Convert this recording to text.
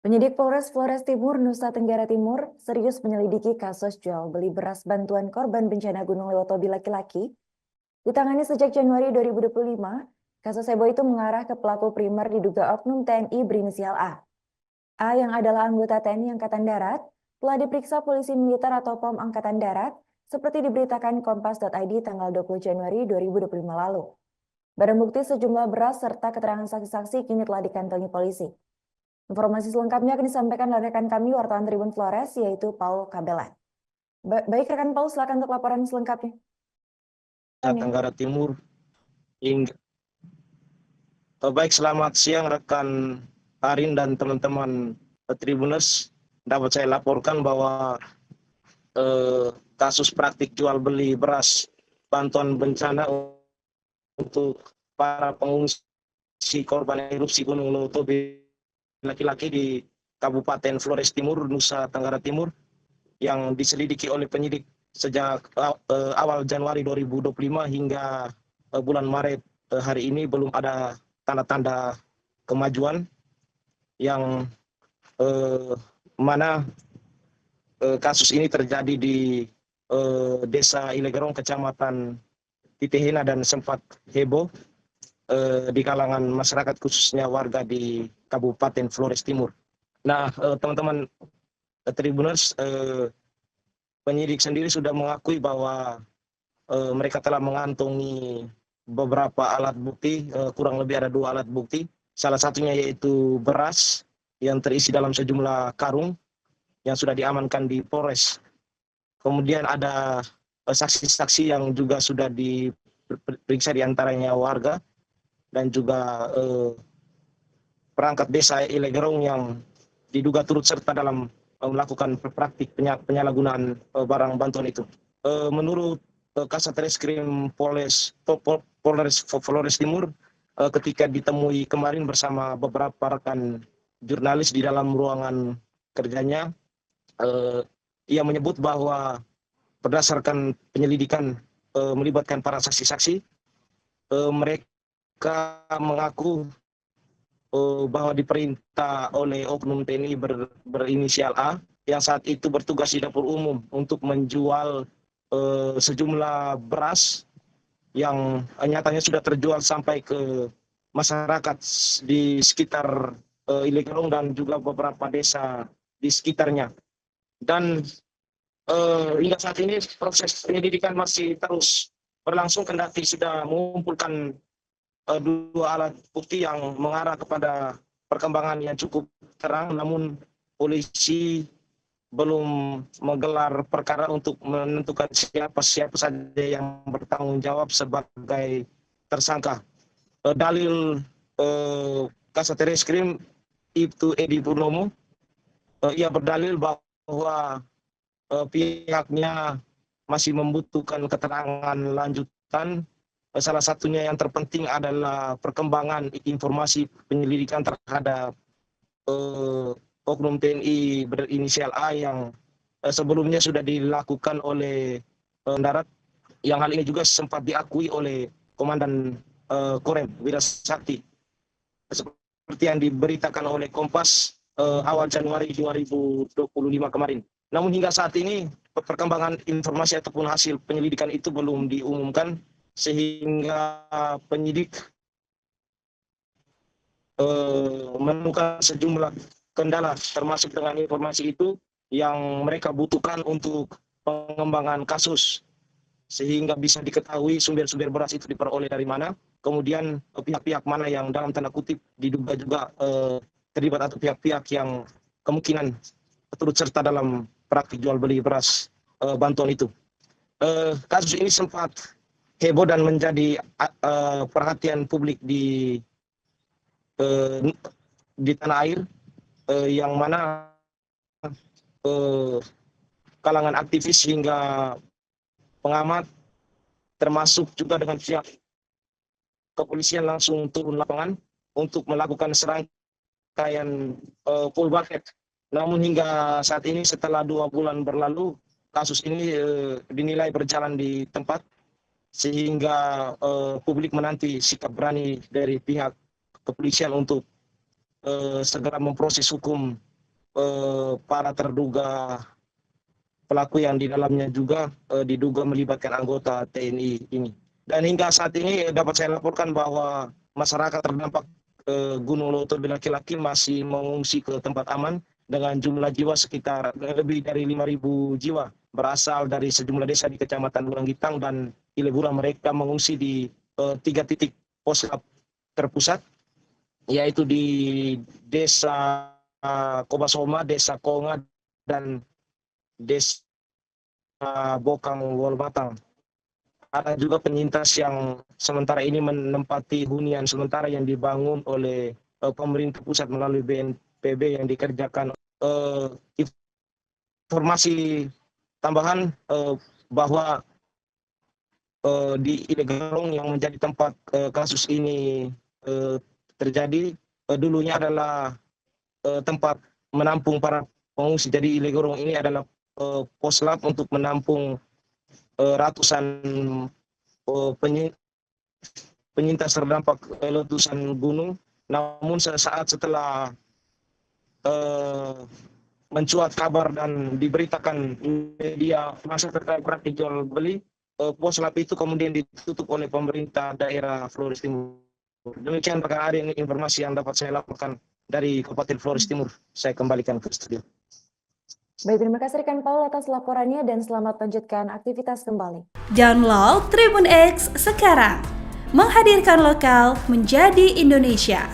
Penyidik Polres Flores Timur, Nusa Tenggara Timur, serius menyelidiki kasus jual beli beras bantuan korban bencana Gunung Lewotobi laki-laki. Ditangani sejak Januari 2025, kasus heboh itu mengarah ke pelaku primer diduga oknum TNI berinisial A. A yang adalah anggota TNI Angkatan Darat, telah diperiksa polisi militer atau POM Angkatan Darat, seperti diberitakan Kompas.id tanggal 20 Januari 2025 lalu. Barang bukti sejumlah beras serta keterangan saksi-saksi kini telah dikantongi polisi. Informasi selengkapnya akan disampaikan oleh rekan kami wartawan Tribun Flores, yaitu Paul Kabelan. Baik rekan Paul, silakan untuk laporan selengkapnya. Tenggara Timur. Baik, selamat siang rekan Arin dan teman-teman Tribuners. Dapat saya laporkan bahwa kasus praktik jual beli beras bantuan bencana untuk para pengungsi korban erupsi Gunung Lewotobi laki-laki di Kabupaten Flores Timur, Nusa Tenggara Timur yang diselidiki oleh penyidik sejak awal Januari 2025 hingga bulan Maret hari ini belum ada tanda-tanda kemajuan yang mana kasus ini terjadi di Desa Ilegerong, Kecamatan Titehena, dan sempat heboh di kalangan masyarakat khususnya warga di Kabupaten Flores Timur. Nah, teman-teman Tribuners, penyidik sendiri sudah mengakui bahwa mereka telah mengantongi beberapa alat bukti, kurang lebih ada 2 alat bukti. Salah satunya yaitu beras yang terisi dalam sejumlah karung yang sudah diamankan di Polres. Kemudian ada saksi-saksi yang juga sudah diperiksa, diantaranya warga dan juga perangkat desa Ilegerong yang diduga turut serta dalam melakukan praktik penyalahgunaan barang bantuan itu. Menurut Kasat Reskrim Polres Flores Timur, ketika ditemui kemarin bersama beberapa rekan jurnalis di dalam ruangan kerjanya, ia menyebut bahwa berdasarkan penyelidikan melibatkan para saksi-saksi, mereka mengaku bahwa diperintah oleh oknum TNI berinisial A yang saat itu bertugas di dapur umum untuk menjual sejumlah beras yang nyatanya sudah terjual sampai ke masyarakat di sekitar Ilegerong dan juga beberapa desa di sekitarnya. Dan hingga saat ini proses penyelidikan masih terus berlangsung, kendati sudah mengumpulkan 2 alat bukti yang mengarah kepada perkembangan yang cukup terang, namun polisi belum menggelar perkara untuk menentukan siapa saja yang bertanggung jawab sebagai tersangka. Dalil Kasat Reskrim Ibtu Edi Purnomo, ia berdalil bahwa pihaknya masih membutuhkan keterangan lanjutan. Salah satunya yang terpenting adalah perkembangan informasi penyelidikan terhadap oknum TNI berinisial A yang sebelumnya sudah dilakukan oleh Darat, yang hal ini juga sempat diakui oleh Komandan Korem Wirasakti, seperti yang diberitakan oleh Kompas awal Januari 2025 kemarin. Namun hingga saat ini perkembangan informasi ataupun hasil penyelidikan itu belum diumumkan, sehingga penyidik menemukan sejumlah kendala termasuk dengan informasi itu yang mereka butuhkan untuk pengembangan kasus, sehingga bisa diketahui sumber-sumber beras itu diperoleh dari mana, kemudian pihak-pihak mana yang dalam tanda kutip diduga juga terlibat atau pihak-pihak yang kemungkinan turut serta dalam praktik jual beli beras bantuan itu. Kasus ini sempat heboh dan menjadi perhatian publik di tanah air, yang mana kalangan aktivis hingga pengamat termasuk juga dengan pihak kepolisian langsung turun lapangan untuk melakukan serangkaian full bucket. Namun hingga saat ini setelah 2 bulan berlalu, kasus ini dinilai berjalan di tempat, sehingga publik menanti sikap berani dari pihak kepolisian untuk segera memproses hukum para terduga pelaku yang di dalamnya juga diduga melibatkan anggota TNI ini. Dan hingga saat ini dapat saya laporkan bahwa masyarakat terdampak Gunung Lotobi laki-laki masih mengungsi ke tempat aman dengan jumlah jiwa sekitar lebih dari 5.000 jiwa berasal dari sejumlah desa di Kecamatan Buranggitang dan Ilebura. Mereka mengungsi di 3 titik poslap terpusat, yaitu di Desa Kobasoma, Desa Konga, dan Desa Bokang Wolmatang. Ada juga penyintas yang sementara ini menempati hunian sementara yang dibangun oleh pemerintah pusat melalui BNPB yang dikerjakan. Informasi tambahan bahwa di Ilegalong yang menjadi tempat kasus ini terjadi dulunya adalah tempat menampung para pengungsi. Jadi Ilegalong ini adalah poslap untuk menampung ratusan penyintas terdampak letusan gunung. Namun sesaat setelah mencuat kabar dan diberitakan media masa terkait praktik jual beli, poslap itu kemudian ditutup oleh pemerintah daerah Flores Timur. Demikian Pak Ari, informasi yang dapat saya laporkan dari Kabupaten Flores Timur. Saya kembalikan ke studio. Baik, terima kasih rekan Paul atas laporannya dan selamat lanjutkan aktivitas kembali. Download Tribun X sekarang, menghadirkan lokal menjadi Indonesia.